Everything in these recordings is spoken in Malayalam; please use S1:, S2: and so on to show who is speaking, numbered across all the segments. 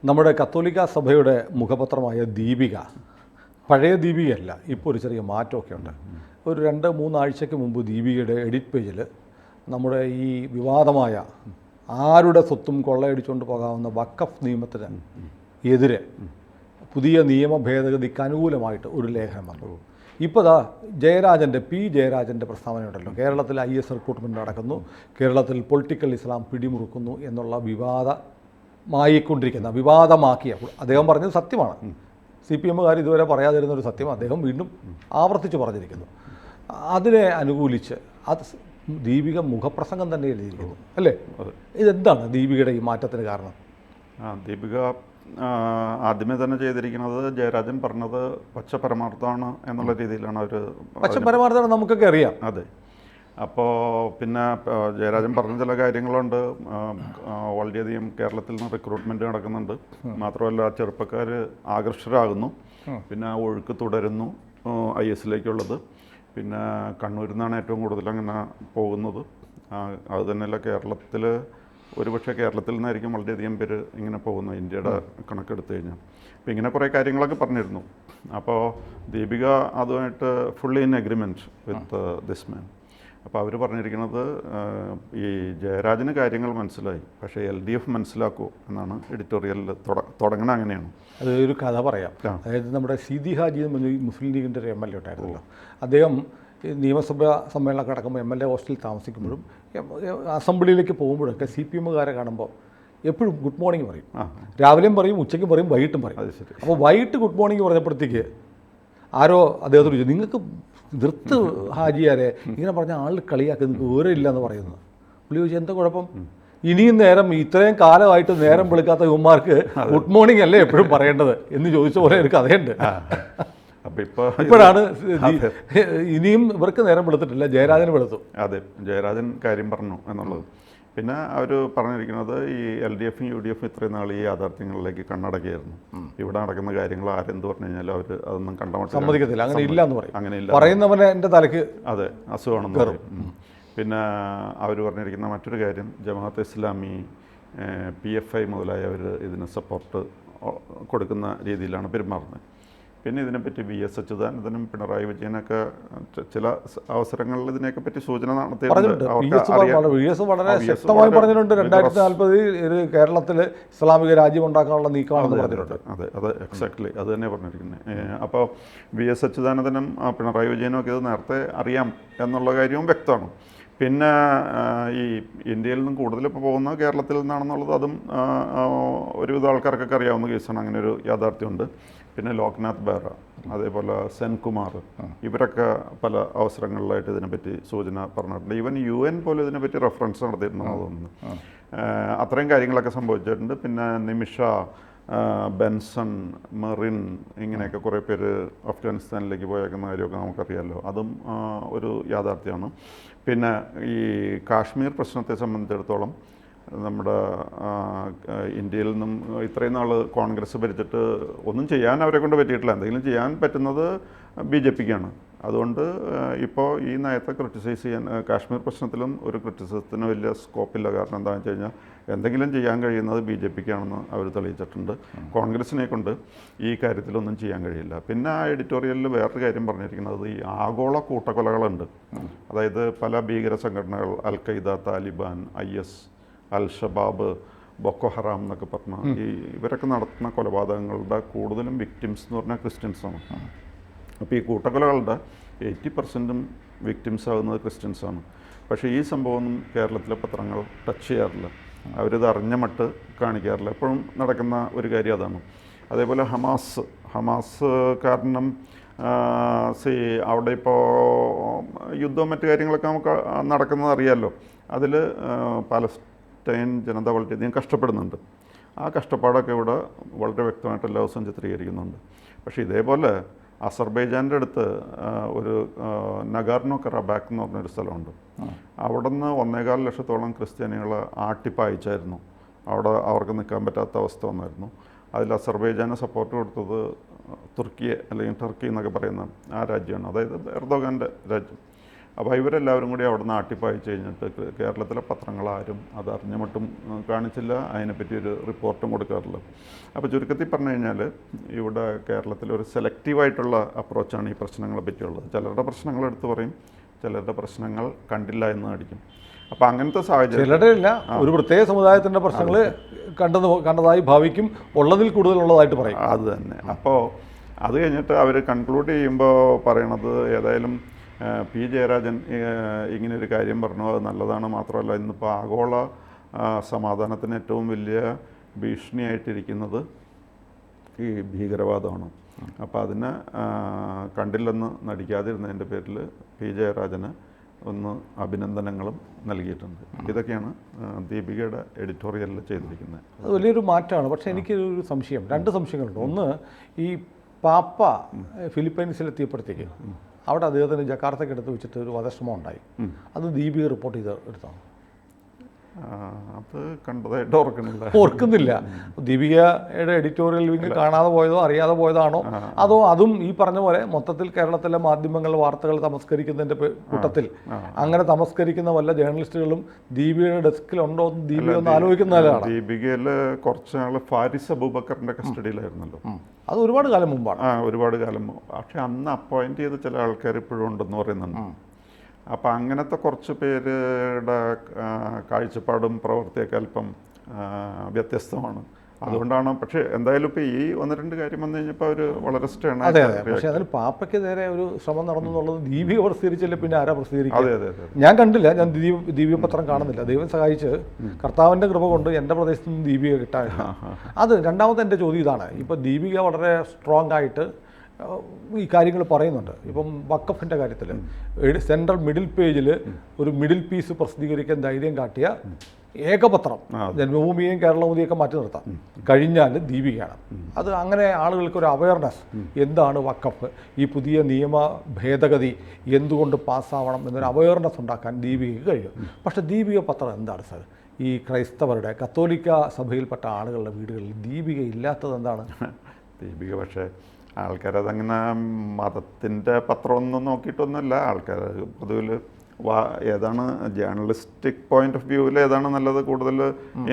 S1: നമ്മുടെ കത്തോലിക്ക സഭയുടെ മുഖപത്രമായ ദീപിക, പഴയ ദീപികയല്ല, ഇപ്പോൾ ഒരു ചെറിയ മാറ്റമൊക്കെ ഉണ്ട്. ഒരു 2-3 ആഴ്ചയ്ക്ക് മുമ്പ് ദീപികയുടെ എഡിറ്റ് പേജിൽ നമ്മുടെ ഈ വിവാദമായ ആരുടെ സ്വത്തും കൊള്ളയടിച്ചുകൊണ്ട് പോകാവുന്ന വഖഫ് നിയമത്തിന് എതിരെ പുതിയ നിയമ ഭേദഗതിക്ക് അനുകൂലമായിട്ട് ഒരു ലേഖനം വന്നു. ഇപ്പോൾ പി ജയരാജൻ്റെ പ്രസ്താവനയുണ്ടല്ലോ, കേരളത്തിൽ IS റിക്രൂട്ട്മെൻറ്റ് നടക്കുന്നു, കേരളത്തിൽ പൊളിറ്റിക്കൽ ഇസ്ലാം പിടിമുറുക്കുന്നു എന്നുള്ള വിവാദമാക്കിയ അദ്ദേഹം പറഞ്ഞത് സത്യമാണ്. CPM-കാർ ഇതുവരെ പറയാതിരുന്നൊരു സത്യം അദ്ദേഹം വീണ്ടും ആവർത്തിച്ച് പറഞ്ഞിരിക്കുന്നു. അതിനെ അനുകൂലിച്ച് അത് ദീപിക മുഖപ്രസംഗം തന്നെ എഴുതിയിരിക്കുന്നു അല്ലേ? ഇതെന്താണ് ദീപികയുടെ ഈ മാറ്റത്തിന് കാരണം?
S2: ദീപിക ആദ്യമേ തന്നെ ചെയ്തിരിക്കുന്നത് ജയരാജൻ പറഞ്ഞത് പച്ചപരമാർത്ഥമാണ് എന്നുള്ള രീതിയിലാണ് അവർ.
S1: പച്ചപരമാർത്ഥമാണ് നമുക്കൊക്കെ അറിയാം.
S2: അതെ. അപ്പോൾ പിന്നെ ജയരാജൻ പറഞ്ഞ ചില കാര്യങ്ങളുണ്ട്. വളരെയധികം കേരളത്തിൽ നിന്ന് റിക്രൂട്ട്മെൻറ്റ് നടക്കുന്നുണ്ട്, മാത്രമല്ല ചെറുപ്പക്കാർ ആകർഷകരാകുന്നു, പിന്നെ ഒഴുക്ക് തുടരുന്നു IS-ലേക്കുള്ളത്. പിന്നെ കണ്ണൂരിൽ നിന്നാണ് ഏറ്റവും കൂടുതൽ അങ്ങനെ പോകുന്നത്. അത് തന്നെയല്ല, കേരളത്തിൽ ഒരുപക്ഷെ കേരളത്തിൽ നിന്നായിരിക്കും വളരെയധികം പേര് ഇങ്ങനെ പോകുന്നത്, ഇന്ത്യയുടെ കണക്കെടുത്ത് കഴിഞ്ഞാൽ. അപ്പോൾ ഇങ്ങനെ കുറേ കാര്യങ്ങളൊക്കെ പറഞ്ഞിരുന്നു. അപ്പോൾ ദീപിക അതുമായിട്ട് fully in agreement with this man. അപ്പോൾ അവർ പറഞ്ഞിരിക്കുന്നത് ഈ ജയരാജന് കാര്യങ്ങൾ മനസ്സിലായി, പക്ഷേ LDF മനസ്സിലാക്കൂ എന്നാണ് എഡിറ്റോറിയലിൽ തുടങ്ങണ. അങ്ങനെയാണ്.
S1: അത് ഒരു കഥ പറയാം. അതായത് നമ്മുടെ സീതി ഹാജി എന്ന് മുസ്ലിം ലീഗിൻ്റെ ഒരു MLA ഉണ്ടായിരുന്നല്ലോ. അദ്ദേഹം നിയമസഭാ സമ്മേളനമൊക്കെ നടക്കുമ്പോൾ MLA ഹോസ്റ്റലിൽ താമസിക്കുമ്പോഴും അസംബ്ലിയിലേക്ക് പോകുമ്പോഴൊക്കെ CPM-കാരെ കാണുമ്പോൾ എപ്പോഴും ഗുഡ് മോർണിംഗ് പറയും. രാവിലെയും പറയും, ഉച്ചയ്ക്കും പറയും, വൈകിട്ടും പറയും. അപ്പോൾ വൈകിട്ട് ഗുഡ് മോർണിംഗ് പറഞ്ഞപ്പോഴത്തേക്ക് ആരോ അദ്ദേഹത്തോട് ചോദിച്ചു, നിങ്ങൾക്ക് നിർത്ത് ഹാജിയാരെ, ഇങ്ങനെ പറഞ്ഞ ആൾ കളിയാക്കി, നിങ്ങൾക്ക് വിവരമില്ല എന്ന് പറയുന്നത്. പുള്ളി ചോദിച്ചു, എന്താ കുഴപ്പം? ഇനിയും ഇത്രയും കാലമായിട്ട് നേരം വിളിക്കാത്ത ഇവന്മാർക്ക് ഗുഡ് മോർണിംഗ് അല്ലേ എപ്പോഴും പറയേണ്ടത് എന്ന് ചോദിച്ച പോലെ ഒരു കഥയുണ്ട്.
S2: അപ്പോൾ
S1: ഇപ്പോഴാണ് ഇനിയും ഇവർക്ക് നേരം വെളുത്തിട്ടില്ല, ജയരാജന് വെളുത്തു.
S2: അതെ, ജയരാജൻ കാര്യം പറഞ്ഞു എന്നുള്ളത്. പിന്നെ അവർ പറഞ്ഞിരിക്കുന്നത് ഈ LDF-ഉം UDF-ഉം ഇത്രയും നാൾ ഈ യാഥാർത്ഥ്യങ്ങളിലേക്ക് കണ്ണടക്കിയായിരുന്നു. ഇവിടെ നടക്കുന്ന കാര്യങ്ങൾ ആരെന്ത് പറഞ്ഞു കഴിഞ്ഞാലും അവർ അതൊന്നും കണ്ടമട്ട്
S1: സമ്മതിക്കത്തില്ല. അങ്ങനെ ഇല്ല എന്ന് പറയും.
S2: അങ്ങനെ ഇല്ല
S1: പറയുന്നവനെ എൻ്റെ തലയ്ക്ക്
S2: അതെ അസുഖമാണെന്ന് പറയും. പിന്നെ അവർ പറഞ്ഞിരിക്കുന്ന മറ്റൊരു കാര്യം, ജമാഅത്ത് ഇസ്ലാമി, PFI മുതലായവർ ഇതിന് സപ്പോർട്ട് കൊടുക്കുന്ന രീതിയിലാണ് പെരുമാറുന്നത്. പിന്നെ ഇതിനെപ്പറ്റി VS അച്യുതാനന്ദനും പിണറായി വിജയനൊക്കെ ചില അവസരങ്ങളിൽ ഇതിനെയൊക്കെ പറ്റി സൂചന
S1: നടത്തിയിട്ടുണ്ട്. വളരെ ശക്തമായി പറഞ്ഞിട്ടുണ്ട്, 2040 കേരളത്തിൽ ഇസ്ലാമിക രാജ്യം ഉണ്ടാക്കാനുള്ള നീക്കമാണെന്ന് പറഞ്ഞിട്ടുണ്ട്.
S2: അതെ, അത് എക്സാക്ട്ലി അത് തന്നെ പറഞ്ഞിരിക്കുന്നത്. അപ്പോൾ VS അച്യുതാനന്ദനും പിണറായി വിജയനും ഒക്കെ ഇത് നേരത്തെ അറിയാം എന്നുള്ള കാര്യവും വ്യക്തമാണ്. പിന്നെ ഈ ഇന്ത്യയിൽ നിന്നും കൂടുതൽ ഇപ്പോൾ പോകുന്ന കേരളത്തിൽ നിന്നാണെന്നുള്ളത് അതും ഒരുവിധ ആൾക്കാർക്കൊക്കെ അറിയാവുന്ന കേസാണ്. അങ്ങനെ ഒരു യാഥാർത്ഥ്യമുണ്ട്. പിന്നെ ലോക്നാഥ് ബെഹ്റ, അതേപോലെ സെൻകുമാർ, ഇവരൊക്കെ പല അവസരങ്ങളിലായിട്ട് ഇതിനെപ്പറ്റി സൂചന പറഞ്ഞിട്ടുണ്ട്. ഈവൻ UN പോലും ഇതിനെപ്പറ്റി റെഫറൻസ് നടത്തിയിട്ടുണ്ടെന്ന് തോന്നുന്നു. അത്രയും കാര്യങ്ങളൊക്കെ സംഭവിച്ചിട്ടുണ്ട്. പിന്നെ നിമിഷ, ബെൻസൺ, മെറിൻ, ഇങ്ങനെയൊക്കെ കുറേ പേര് അഫ്ഗാനിസ്ഥാനിലേക്ക് പോയേക്കുന്ന കാര്യമൊക്കെ നമുക്കറിയാമല്ലോ. അതും ഒരു യാഥാർത്ഥ്യമാണ്. പിന്നെ ഈ കാശ്മീർ പ്രശ്നത്തെ സംബന്ധിച്ചിടത്തോളം നമ്മുടെ ഇന്ത്യയിൽ നിന്നും ഇത്രയും നാൾ കോൺഗ്രസ് ഭരിച്ചിട്ട് ഒന്നും ചെയ്യാൻ അവരെ കൊണ്ട് പറ്റിയിട്ടില്ല. എന്തെങ്കിലും ചെയ്യാൻ പറ്റുന്നത് BJP-ക്കാണ്. അതുകൊണ്ട് ഇപ്പോൾ ഈ നയത്തെ ക്രിറ്റിസൈസ് ചെയ്യാൻ കാശ്മീർ പ്രശ്നത്തിലും ഒരു ക്രിറ്റിസിസത്തിന് വലിയ സ്കോപ്പില്ല. കാരണം എന്താണെന്ന് വെച്ച് കഴിഞ്ഞാൽ എന്തെങ്കിലും ചെയ്യാൻ കഴിയുന്നത് BJP-ക്കാണെന്ന് അവർ തെളിയിച്ചിട്ടുണ്ട്. കോൺഗ്രസിനെ കൊണ്ട് ഈ കാര്യത്തിലൊന്നും ചെയ്യാൻ കഴിയില്ല. പിന്നെ ആ എഡിറ്റോറിയലിൽ വേറൊരു കാര്യം പറഞ്ഞിരിക്കുന്നത്, ഈ ആഗോള കൂട്ടക്കൊലകളുണ്ട്. അതായത് പല ഭീകര സംഘടനകൾ, Al-Qaeda, താലിബാൻ, IS, Al-Shabaab, ബൊക്കോ ഹറാം എന്നൊക്കെ പറഞ്ഞ ഇവരൊക്കെ നടത്തുന്ന കൊലപാതകങ്ങളുടെ കൂടുതലും വിക്ടിംസ് എന്ന് പറഞ്ഞാൽ ക്രിസ്ത്യൻസാണ്. അപ്പോൾ ഈ കൂട്ടക്കൊലകളുടെ 80% വിക്ടിംസ് ആകുന്നത് ക്രിസ്ത്യൻസാണ്. പക്ഷേ ഈ സംഭവമൊന്നും കേരളത്തിലെ പത്രങ്ങൾ ടച്ച് ചെയ്യാറില്ല. അവരിത് അറിഞ്ഞ മട്ട് കാണിക്കാറില്ല. എപ്പോഴും നടക്കുന്ന ഒരു കാര്യം അതാണ്. അതേപോലെ ഹമാസ് കാരണം അവിടെ ഇപ്പോൾ യുദ്ധവും മറ്റു കാര്യങ്ങളൊക്കെ നമുക്ക് നടക്കുന്നത് അറിയാമല്ലോ. അതിൽ പാലസ്റ്റൈൻ ജനത വളരെയധികം കഷ്ടപ്പെടുന്നുണ്ട്. ആ കഷ്ടപ്പാടൊക്കെ ഇവിടെ വളരെ വ്യക്തമായിട്ട് എല്ലാ ദിവസവും ചിത്രീകരിക്കുന്നുണ്ട്. പക്ഷേ ഇതേപോലെ അസർബൈജാൻ്റെ അടുത്ത് ഒരു നഗാർനോ കറാബാക്ക് എന്ന് പറഞ്ഞൊരു സ്ഥലമുണ്ട്. അവിടെ നിന്ന് 1.25 ലക്ഷത്തോളം ക്രിസ്ത്യാനികളെ ആട്ടിപ്പായിച്ചായിരുന്നു. അവിടെ അവർക്ക് നിൽക്കാൻ പറ്റാത്ത അവസ്ഥ വന്നായിരുന്നു. അതിൽ അസർബൈജാന് സപ്പോർട്ട് കൊടുത്തത് തുർക്കി അല്ലെങ്കിൽ ടർക്കി എന്നൊക്കെ പറയുന്ന ആ രാജ്യമാണ്, അതായത് എർദോഗാൻ്റെ രാജ്യം. അപ്പോൾ ഇവരെല്ലാവരും കൂടി അവിടെ നിന്ന് ആട്ടിപ്പായിച്ച് കഴിഞ്ഞിട്ട് കേരളത്തിലെ പത്രങ്ങളാരും അത് അറിഞ്ഞ മട്ടും കാണിച്ചില്ല, അതിനെപ്പറ്റി ഒരു റിപ്പോർട്ടും കൊടുക്കാറില്ല. അപ്പോൾ ചുരുക്കത്തിൽ പറഞ്ഞു കഴിഞ്ഞാൽ ഇവിടെ കേരളത്തിലൊരു സെലക്റ്റീവായിട്ടുള്ള അപ്രോച്ചാണ് ഈ പ്രശ്നങ്ങളെ പറ്റിയുള്ളത്. ചിലരുടെ പ്രശ്നങ്ങൾ എടുത്ത് പറയും, ചിലരുടെ പ്രശ്നങ്ങൾ കണ്ടില്ല എന്ന് നടിക്കും. അപ്പോൾ അങ്ങനത്തെ സാഹചര്യം
S1: ചിലരുടെ ഇല്ല, ഒരു പ്രത്യേക സമുദായത്തിൻ്റെ പ്രശ്നങ്ങൾ കണ്ടതായി ഭാവിക്കും, ഉള്ളതിൽ കൂടുതലുള്ളതായിട്ട് പറയും.
S2: അത് തന്നെ. അപ്പോൾ അത് കഴിഞ്ഞിട്ട് അവർ കൺക്ലൂഡ് ചെയ്യുമ്പോൾ പറയണത് ഏതായാലും പി ജയരാജൻ ഇങ്ങനൊരു കാര്യം പറഞ്ഞു, അത് നല്ലതാണ്. മാത്രമല്ല ഇന്നിപ്പോൾ ആഗോള സമാധാനത്തിന് ഏറ്റവും വലിയ ഭീഷണിയായിട്ടിരിക്കുന്നത് ഈ ഭീകരവാദമാണ്. അപ്പോൾ അതിനെ കണ്ടില്ലെന്ന് നടിക്കാതിരുന്നതിൻ്റെ പേരിൽ പി ജയരാജന് ഒന്ന് അഭിനന്ദനങ്ങളും നൽകിയിട്ടുണ്ട്. ഇതൊക്കെയാണ് ദീപികയുടെ എഡിറ്റോറിയലിൽ ചെയ്തിരിക്കുന്നത്.
S1: അത് വലിയൊരു മാറ്റമാണ്. പക്ഷേ എനിക്കൊരു സംശയം, രണ്ട് സംശയങ്ങളുണ്ട്. ഒന്ന്, ഈ പാപ്പ ഫിലിപ്പൈൻസിലെത്തിയപ്പോഴത്തേക്ക് അവിടെ അദ്ദേഹത്തിന് ജക്കാർത്തയ്ക്ക് എടുത്ത് വെച്ചിട്ട് ഒരു വധശ്രമം ഉണ്ടായി. അത് ദീപിക റിപ്പോർട്ട് ചെയ്ത് എടുത്താണ്.
S2: അത് കണ്ടതായിട്ട്
S1: ഓർക്കുന്നില്ല. ദീപികയുടെ എഡിറ്റോറിയൽ വിങ് കാണാതെ പോയതോ അറിയാതെ പോയതാണോ, അതോ അതും ഈ പറഞ്ഞ പോലെ മൊത്തത്തിൽ കേരളത്തിലെ മാധ്യമങ്ങൾ വാർത്തകൾ തമസ്കരിക്കുന്നതിൻ്റെ കൂട്ടത്തിൽ അങ്ങനെ തമസ്കരിക്കുന്ന വല്ല ജേർണലിസ്റ്റുകളും ദീപികയുടെ ഡെസ്കിലുണ്ടോ എന്ന് ദീപിക ഒന്ന് ആലോചിക്കുന്നതാണ്.
S2: ദീപികയിൽ കുറച്ച് നാൾ ഫാരിസ് അബൂബക്കറിന്റെ കസ്റ്റഡിയിലായിരുന്നല്ലോ.
S1: അത് ഒരുപാട് കാലം മുമ്പാണ്.
S2: ഒരുപാട് കാലം മുമ്പ്. പക്ഷെ അന്ന് അപ്പോയിന്റ് ചെയ്ത ചില ആൾക്കാർ ഇപ്പോഴും ഉണ്ടെന്ന് പറയുന്നുണ്ട്. അപ്പം അങ്ങനത്തെ കുറച്ച് പേരുടെ കാഴ്ചപ്പാടും പ്രവൃത്തിയൊക്കെ അല്പം വ്യത്യസ്തമാണ്. അതുകൊണ്ടാണ്. പക്ഷേ എന്തായാലും ഇപ്പോൾ ഈ ഒന്ന് രണ്ട് കാര്യം വന്നു കഴിഞ്ഞപ്പോൾ അവർ വളരെ സ്റ്റേൺ.
S1: അതെ അതെ. പക്ഷേ അതിന് പാപ്പയ്ക്ക് നേരെ ഒരു ശ്രമം നടന്നു എന്നുള്ളത് ദീപിക പ്രസിദ്ധീകരിച്ചില്ല, പിന്നെ ആരാ പ്രസിദ്ധീകരിക്കുക?
S2: അതെ അതെ അതെ.
S1: ഞാൻ കണ്ടില്ല, ഞാൻ ദീപിക പത്രം കാണുന്നില്ല. ദൈവം സഹായിച്ച് കർത്താവിൻ്റെ കൃപ കൊണ്ട് എൻ്റെ പ്രദേശത്ത് നിന്ന് ദീപിക കിട്ടാനില്ല. അത് രണ്ടാമത്തെ എൻ്റെ ചോദ്യം ഇതാണ്. ഇപ്പോൾ ദീപിക വളരെ സ്ട്രോങ് ആയിട്ട് ഈ കാര്യങ്ങൾ പറയുന്നുണ്ട്. ഇപ്പം വഖഫിൻ്റെ കാര്യത്തിൽ സെൻട്രൽ മിഡിൽ പേജിൽ ഒരു മിഡിൽ പീസ് പ്രസിദ്ധീകരിക്കാൻ ധൈര്യം കാട്ടിയ ഏകപത്രം, ജന്മഭൂമിയെയും കേരളമൂതിയൊക്കെ മാറ്റി നിർത്താം, കഴിഞ്ഞാൽ ദീപികയാണ്. അത് അങ്ങനെ ആളുകൾക്കൊരു അവയർനെസ്, എന്താണ് വഖഫ്, ഈ പുതിയ നിയമ ഭേദഗതി എന്തുകൊണ്ട് പാസ്സാവണം എന്നൊരു അവയർനെസ് ഉണ്ടാക്കാൻ ദീപികയ്ക്ക് കഴിയും. പക്ഷേ ദീപിക പത്രം എന്താണ് സാർ? ഈ ക്രൈസ്തവരുടെ കത്തോലിക്ക സഭയിൽപ്പെട്ട ആളുകളുടെ വീടുകളിൽ ദീപിക ഇല്ലാത്തത് എന്താണ്?
S2: ദീപിക പക്ഷേ ആൾക്കാരതങ്ങനെ മതത്തിൻ്റെ പത്രമൊന്നും നോക്കിയിട്ടൊന്നുമല്ല. ആൾക്കാർ പൊതുവിൽ ഏതാണ് ജേർണലിസ്റ്റിക് പോയിന്റ് ഓഫ് വ്യൂവിൽ ഏതാണ് നല്ലത്, കൂടുതൽ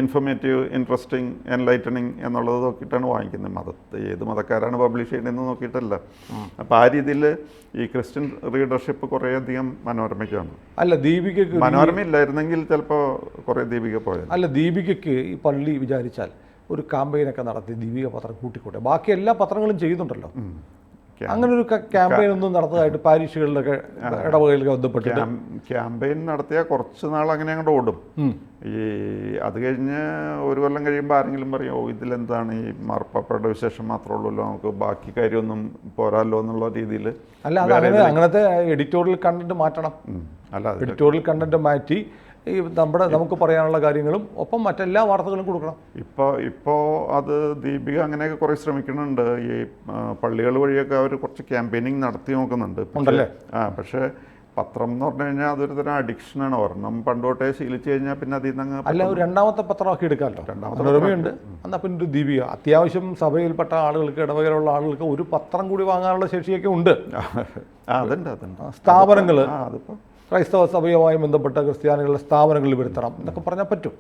S2: ഇൻഫോർമേറ്റീവ്, ഇൻട്രസ്റ്റിംഗ്, എൻലൈറ്റനിങ് എന്നുള്ളത് നോക്കിയിട്ടാണ് വാങ്ങിക്കുന്നത്. ഏത് മതക്കാരാണ് പബ്ലിഷ് ചെയ്യണമെന്ന് നോക്കിയിട്ടല്ല. അപ്പോൾ ആ രീതിയിൽ ഈ ക്രിസ്ത്യൻ റീഡർഷിപ്പ് കുറേയധികം മനോരമയ്ക്കാണ്.
S1: അല്ല, ദീപികയ്ക്ക്
S2: മനോരമ ഇല്ലായിരുന്നെങ്കിൽ ചിലപ്പോൾ കുറേ ദീപിക പോയത്.
S1: അല്ല, ദീപികയ്ക്ക് ഈ പള്ളി വിചാരിച്ചാൽ ഒരു ക്യാമ്പയിനൊക്കെ നടത്തി ദീപിക പത്രം കൂട്ടിക്കൂട്ടെ. ബാക്കി എല്ലാ പത്രങ്ങളും ചെയ്യുന്നുണ്ടല്ലോ. അങ്ങനെ ഒരു ക്യാമ്പയിൻ ഒന്നും നടന്നതായിട്ട് പാരീഷുകളിലൊക്കെ ഇടവകയിലൊക്കെ ബന്ധപ്പെട്ടിട്ട്
S2: ക്യാമ്പയിൻ നടത്തിയാൽ കുറച്ച് നാൾ അങ്ങനെ അങ്ങോട്ട് ഓടും. ഈ അത് കഴിഞ്ഞ് ഒരു കൊല്ലം കഴിയുമ്പോൾ ആരെങ്കിലും പറയും, ഓ ഇതിലെന്താണ് ഈ മാർപ്പാപ്പയുടെ വിശേഷം മാത്രമേ ഉള്ളൂല്ലോ, നമുക്ക് ബാക്കി കാര്യമൊന്നും പോരാല്ലോ എന്നുള്ള രീതിയിൽ.
S1: അല്ല, അത് അങ്ങനത്തെ എഡിറ്റോറിയൽ കണ്ടന്റ് മാറ്റണം.
S2: അല്ല,
S1: എഡിറ്റോറിയൽ കണ്ടന്റ് മാറ്റി ഈ നമുക്ക് പറയാനുള്ള കാര്യങ്ങളും ഒപ്പം മറ്റെല്ലാ വാർത്തകളും കൊടുക്കണം.
S2: ഇപ്പോൾ അത് ദീപിക അങ്ങനെയൊക്കെ കുറേ ശ്രമിക്കുന്നുണ്ട്. ഈ പള്ളികൾ വഴിയൊക്കെ അവർ കുറച്ച് ക്യാമ്പയിനിങ് നടത്തി നോക്കുന്നുണ്ട്.
S1: ഉണ്ടല്ലേ?
S2: പക്ഷേ പത്രം എന്ന് പറഞ്ഞു കഴിഞ്ഞാൽ അതൊരു തരം അഡിക്ഷനാണ്. ഒരെണ്ണം പണ്ടോട്ടേ ശീലിച്ചു കഴിഞ്ഞാൽ പിന്നെ അതിൽ നിന്ന്
S1: അല്ല, ഒരു രണ്ടാമത്തെ പത്രമാക്കി എടുക്കാമല്ലോ. മനോരമയുണ്ട്, എന്നാൽ പിന്നെ ഒരു ദീപിക. അത്യാവശ്യം സഭയിൽപ്പെട്ട ആളുകൾക്ക്, ഇടവകയിലുള്ള ആളുകൾക്ക് ഒരു പത്രം കൂടി വാങ്ങാനുള്ള ശേഷിയൊക്കെ ഉണ്ട്.
S2: അതുണ്ട്.
S1: സ്ഥാപനങ്ങൾ, അതിപ്പോൾ ക്രൈസ്തവ സഭയുമായി ബന്ധപ്പെട്ട ക്രിസ്ത്യാനികളുടെ സ്ഥാപനങ്ങളിൽ വരുത്തണം എന്നൊക്കെ പറഞ്ഞാൽ പറ്റും.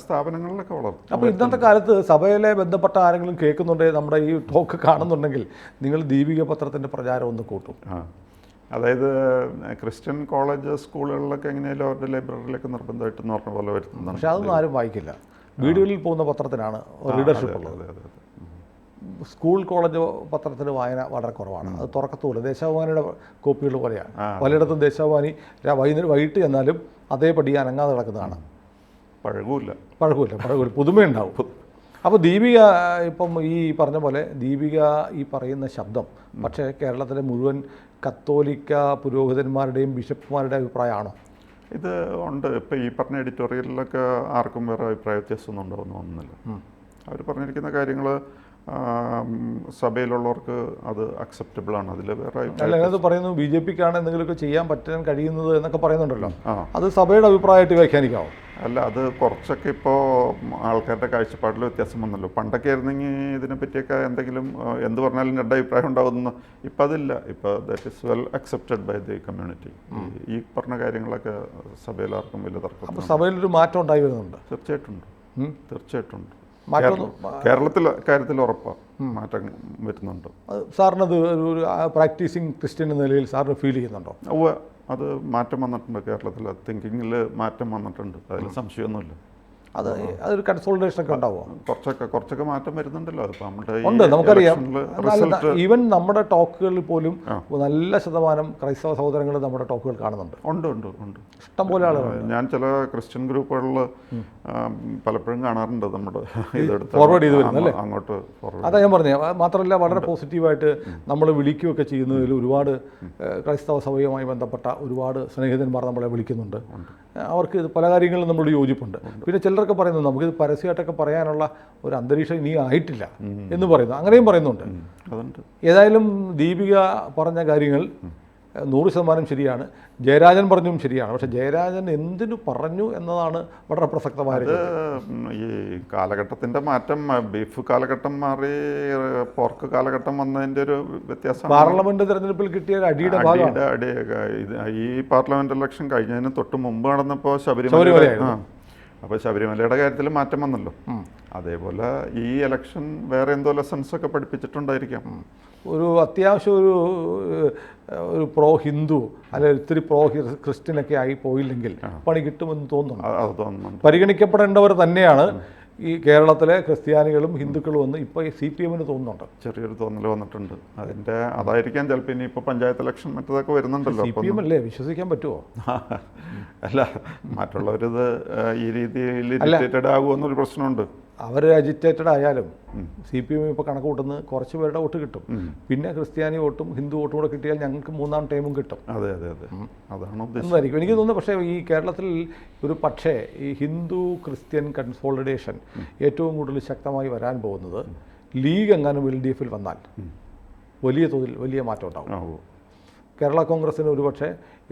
S2: സ്ഥാപനങ്ങളിലൊക്കെ വളർത്തും.
S1: അപ്പോൾ ഇന്നത്തെ കാലത്ത് സഭയിലെ ബന്ധപ്പെട്ട ആരെങ്കിലും കേൾക്കുന്നുണ്ടെങ്കിൽ, നമ്മുടെ ഈ ടോക്ക് കാണുന്നുണ്ടെങ്കിൽ, നിങ്ങൾ ദീപിക പത്രത്തിൻ്റെ പ്രചാരം ഒന്ന് കൂട്ടും.
S2: അതായത് ക്രിസ്ത്യൻ കോളേജ് സ്കൂളുകളിലൊക്കെ എങ്ങനെയാലും അവരുടെ ലൈബ്രറിയിലൊക്കെ നിർബന്ധമായിട്ട് എന്ന് പറഞ്ഞ പോലെ വരുത്തുന്നുണ്ട്.
S1: പക്ഷെ അതൊന്നും ആരും വായിക്കില്ല. വീടുകളിൽ പോകുന്ന പത്രത്തിനാണ് റീഡർഷിപ്പ് ഉള്ളത്. സ്കൂൾ കോളേജ് പത്രത്തിന് വായന വളരെ കുറവാണ്. അത് തുറക്കത്തുമില്ല. ദേശാഭിമാനിയുടെ കോപ്പികൾ പോലെയാണ്. പലയിടത്തും ദേശാഭിമാനി വൈകിട്ട് ചെന്നാലും അതേപടി അനങ്ങാതെ കിടക്കുന്നതാണ്. പഴകൂല, പുതുമയുണ്ടാവും. അപ്പോൾ ദീപിക ഇപ്പം ഈ പറഞ്ഞ പോലെ ദീപിക ഈ പറയുന്ന ശബ്ദം പക്ഷേ കേരളത്തിലെ മുഴുവൻ കത്തോലിക്ക പുരോഹിതന്മാരുടെയും ബിഷപ്പുമാരുടെയും അഭിപ്രായമാണോ?
S2: ഇത് ഉണ്ട്. ഇപ്പോൾ ഈ പറഞ്ഞ എഡിറ്റോറിയലിലൊക്കെ ആർക്കും വേറെ അഭിപ്രായ വ്യത്യാസമൊന്നും ഉണ്ടാവുമെന്ന് തോന്നുന്നില്ല. അവർ പറഞ്ഞിരിക്കുന്ന കാര്യങ്ങൾ സഭയിലുള്ളവർക്ക് അത് അക്സെപ്റ്റബിൾ ആണ്. അതിൽ വേറെ
S1: അല്ലാതെ പറയുന്നു BJPക്കാണ് എന്തെങ്കിലുമൊക്കെ ചെയ്യാൻ പറ്റാൻ കഴിയുന്നത് എന്നൊക്കെ പറയുന്നുണ്ടല്ലോ. അത് സഭയുടെ അഭിപ്രായമായിട്ട് വ്യാഖ്യാനിക്കാമോ?
S2: അല്ല, അത് കുറച്ചൊക്കെ ഇപ്പോൾ ആൾക്കാരുടെ കാഴ്ചപ്പാടിൽ വ്യത്യാസം വന്നല്ലോ. പണ്ടൊക്കെ ആയിരുന്നെങ്കിൽ ഇതിനെ പറ്റിയൊക്കെ എന്തെങ്കിലും എന്ത് പറഞ്ഞാലും രണ്ട് അഭിപ്രായം ഉണ്ടാകുന്നു. ഇപ്പം അതില്ല. ഇപ്പോൾ that is well accepted by the community. ഈ പറഞ്ഞ കാര്യങ്ങളൊക്കെ സഭയിൽ ആർക്കും വലിയ തർക്കം.
S1: അപ്പോൾ സഭയിലൊരു മാറ്റം ഉണ്ടായി വരുന്നുണ്ട്.
S2: തീർച്ചയായിട്ടും
S1: മാറ്റം
S2: കേരളത്തിലെ കാര്യത്തിൽ ഉറപ്പാണ് മാറ്റം വരുന്നുണ്ട്.
S1: സാറിനത് ഒരു പ്രാക്ടീസിങ് ക്രിസ്ത്യൻ എന്ന നിലയിൽ സാറിന് ഫീൽ ചെയ്യുന്നുണ്ടോ?
S2: അത് മാറ്റം വന്നിട്ടുണ്ട്. കേരളത്തിൽ തിങ്കിങ്ങിൽ മാറ്റം വന്നിട്ടുണ്ട്. അതിൽ സംശയമൊന്നുമില്ല.
S1: അതൊരു കൺസോളിഡേഷൻ ഒക്കെ ഉണ്ടാവുമോ?
S2: കുറച്ചൊക്കെ മാറ്റം വരുന്നുണ്ടല്ലോ.
S1: ഉണ്ട്, നമുക്കറിയാം. ഈവൻ നമ്മുടെ ടോക്കുകളിൽ പോലും നല്ല ശതമാനം ക്രൈസ്തവ സഹോദരങ്ങൾ നമ്മുടെ ടോക്കുകൾ കാണുന്നുണ്ട്.
S2: ഉണ്ട്
S1: ഇഷ്ടംപോലെ ആളുകൾ.
S2: ഞാൻ ചില ക്രിസ്ത്യൻ ഗ്രൂപ്പുകളിൽ പലപ്പോഴും കാണാറുണ്ട് നമ്മുടെ ഇതെടുത്ത്
S1: ഫോർവേഡ് ചെയ്ത് വരുന്നല്ലേ,
S2: അങ്ങോട്ട് ഫോർവേഡ്.
S1: അതാ ഞാൻ പറഞ്ഞത്. മാത്രമല്ല വളരെ പോസിറ്റീവായിട്ട് നമ്മൾ വിളിക്കുകയൊക്കെ ചെയ്യുന്നതിൽ ഒരുപാട് ക്രൈസ്തവ സഭയുമായി ബന്ധപ്പെട്ട ഒരുപാട് സ്നേഹിതന്മാർ നമ്മളെ വിളിക്കുന്നുണ്ട്. അവർക്ക് ഇത് പല കാര്യങ്ങളിലും നമ്മളോട് യോജിപ്പുണ്ട്. പിന്നെ ചിലരൊക്കെ പറയുന്നു നമുക്കിത് പരസ്യമായിട്ടൊക്കെ പറയാനുള്ള ഒരു അന്തരീക്ഷം ഇനി ആയിട്ടില്ല എന്ന് പറയുന്നു. അങ്ങനെയും പറയുന്നുണ്ട്. ഏതായാലും ദീപിക പറഞ്ഞ കാര്യങ്ങൾ 100% ശരിയാണ്. ജയരാജൻ പറഞ്ഞതും ശരിയാണ്. പക്ഷേ ജയരാജൻ എന്തിനു പറഞ്ഞു എന്നതാണ് വളരെ പ്രസക്തമായത്.
S2: ഈ കാലഘട്ടത്തിൻ്റെ മാറ്റം, ബീഫ് കാലഘട്ടം മാറി പോർക്ക് കാലഘട്ടം വന്നതിൻ്റെ ഒരു വ്യത്യാസം.
S1: പാർലമെന്റ് തെരഞ്ഞെടുപ്പിൽ കിട്ടിയ അടിയുടെ ഭാഗമാണ്.
S2: ഈ പാർലമെന്റ് ഇലക്ഷൻ കഴിഞ്ഞതിന് തൊട്ട് മുമ്പ് നടന്നപ്പോൾ ശബരിമല. അപ്പോൾ ശബരിമലയുടെ കാര്യത്തിൽ മാറ്റം വന്നല്ലോ. അതേപോലെ ഈ ഇലക്ഷൻ വേറെ എന്തോ ലെസൺസ് ഒക്കെ പഠിപ്പിച്ചിട്ടുണ്ടായിരിക്കാം.
S1: ഒരു അത്യാവശ്യം ഒരു പ്രോ ഹിന്ദു അല്ലെങ്കിൽ ഇത്തിരി പ്രോ ക്രിസ്ത്യനൊക്കെ ആയി പോയില്ലെങ്കിൽ പണി കിട്ടുമെന്ന് തോന്നുന്നു. പരിഗണിക്കപ്പെടേണ്ടവർ തന്നെയാണ് ഈ കേരളത്തിലെ ക്രിസ്ത്യാനികളും ഹിന്ദുക്കളും എന്ന് ഇപ്പോൾ ഈ CPM തോന്നുന്നുണ്ട്.
S2: ചെറിയൊരു തോന്നൽ വന്നിട്ടുണ്ട്. അതായിരിക്കാം ചിലപ്പോൾ. ഇനി ഇപ്പോൾ പഞ്ചായത്ത് ഇലക്ഷൻ മറ്റതൊക്കെ വരുന്നുണ്ടല്ലോ.
S1: CPM അല്ലേ, വിശ്വസിക്കാൻ പറ്റുമോ?
S2: അല്ല, മറ്റുള്ളവരിത് ഈ രീതിയിൽ ഇറിറ്റേറ്റഡ് ആകുമെന്നൊരു പ്രശ്നമുണ്ട്.
S1: അവർ അജിറ്റേറ്റഡ് ആയാലും CPM ഇപ്പോൾ കണക്ക് കൂട്ടുന്നത് കുറച്ച് പേരുടെ വോട്ട് കിട്ടും. പിന്നെ ക്രിസ്ത്യാനി വോട്ടും ഹിന്ദു വോട്ടും കൂടെ കിട്ടിയാൽ ഞങ്ങൾക്ക് 3-ാം ടൈമും കിട്ടും.
S2: അതെ അതാണ്
S1: ഉദ്ദേശിക്കും എനിക്ക് തോന്നുന്നു. പക്ഷേ ഈ കേരളത്തിൽ പക്ഷേ ഈ ഹിന്ദു ക്രിസ്ത്യൻ കൺസോളിഡേഷൻ ഏറ്റവും കൂടുതൽ ശക്തമായി വരാൻ പോകുന്നത് ലീഗ് എങ്ങാനും LDF വന്നാൽ വലിയ തോതിൽ വലിയ മാറ്റം ഉണ്ടാവും. കേരള കോൺഗ്രസ്സിന് ഒരുപക്ഷെ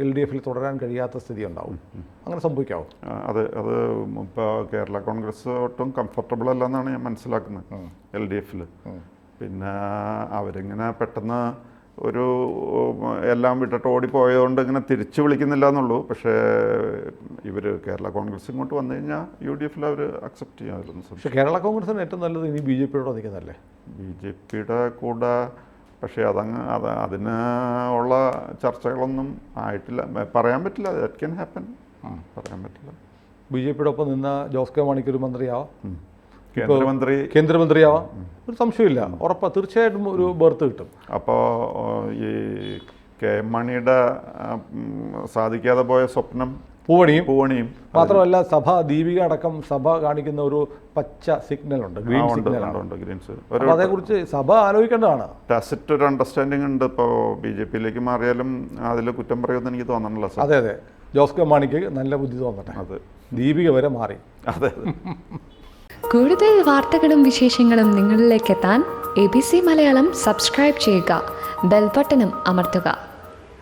S1: LDF തുടരാൻ കഴിയാത്ത സ്ഥിതി ഉണ്ടാവും. അങ്ങനെ സംഭവിക്കാവോ?
S2: അത് ഇപ്പോൾ കേരള കോൺഗ്രസ് ഒട്ടും കംഫർട്ടബിൾ അല്ലെന്നാണ് ഞാൻ മനസ്സിലാക്കുന്നത് LDF. പിന്നെ അവരിങ്ങനെ പെട്ടെന്ന് ഒരു എല്ലാം വിട്ടിട്ട് ഓടിപ്പോയതുകൊണ്ട് ഇങ്ങനെ തിരിച്ചു വിളിക്കുന്നില്ല എന്നുള്ളൂ. പക്ഷേ ഇവർ കേരള കോൺഗ്രസ് ഇങ്ങോട്ട് വന്നു കഴിഞ്ഞാൽ UDF അവർ അക്സെപ്റ്റ് ചെയ്യാമല്ലോ.
S1: പക്ഷേ കേരള കോൺഗ്രസിന് ഏറ്റവും നല്ലത് ഇനി BJPയോട് നിൽക്കുന്നതല്ലേ?
S2: BJPയുടെ കൂടെ പക്ഷേ അതിന് ഉള്ള ചർച്ചകളൊന്നും ആയിട്ടില്ല. പറയാൻ പറ്റില്ല. That can happen. പറയാൻ പറ്റില്ല.
S1: BJPയുടെ ഒപ്പം നിന്ന ജോസ് കെ മാണിക്ക് ഒരു മന്ത്രിയാവാം,
S2: കേന്ദ്രമന്ത്രിയാവാം.
S1: ഒരു സംശയമില്ല. ഉറപ്പാണ്, തീർച്ചയായിട്ടും ഒരു ബർത്ത് കിട്ടും.
S2: അപ്പോൾ ഈ KM മാണിയുടെ സാധിക്കാതെ പോയ സ്വപ്നം പൂവണിയും
S1: മാത്രമല്ല സഭ ദീപിക അടക്കം സഭ കാണിക്കുന്ന ഒരു പച്ച സിഗ്നലുണ്ട്, ഗ്രീൻ സിഗ്നലാണ്. അപ്പോൾ അതേക്കുറിച്ച് സഭ ആലോചിക്കേണ്ടതാണ്.
S2: ടാസിറ്റ് ഒരു അണ്ടർസ്റ്റാൻഡിങ് ഉണ്ട്. ഇപ്പോൾ BJPയിലേക്ക് മാറിയാലും അതിൽ കുറ്റം പറയുമെന്ന് എനിക്ക് തോന്നണല്ലോ.
S1: അതെ ജോസ് കെ മാണിക്ക് നല്ല ബുദ്ധി തോന്നട്ടെ.
S2: അതെ,
S1: ദീപിക വരെ മാറി.
S2: അതെ.
S3: കൂടുതൽ വാർത്തകളും വിശേഷങ്ങളും നിങ്ങളിലേക്ക് എത്താൻ ABC മലയാളം സബ്സ്ക്രൈബ് ചെയ്യുക, ബെൽ ബട്ടണും അമർത്തുക.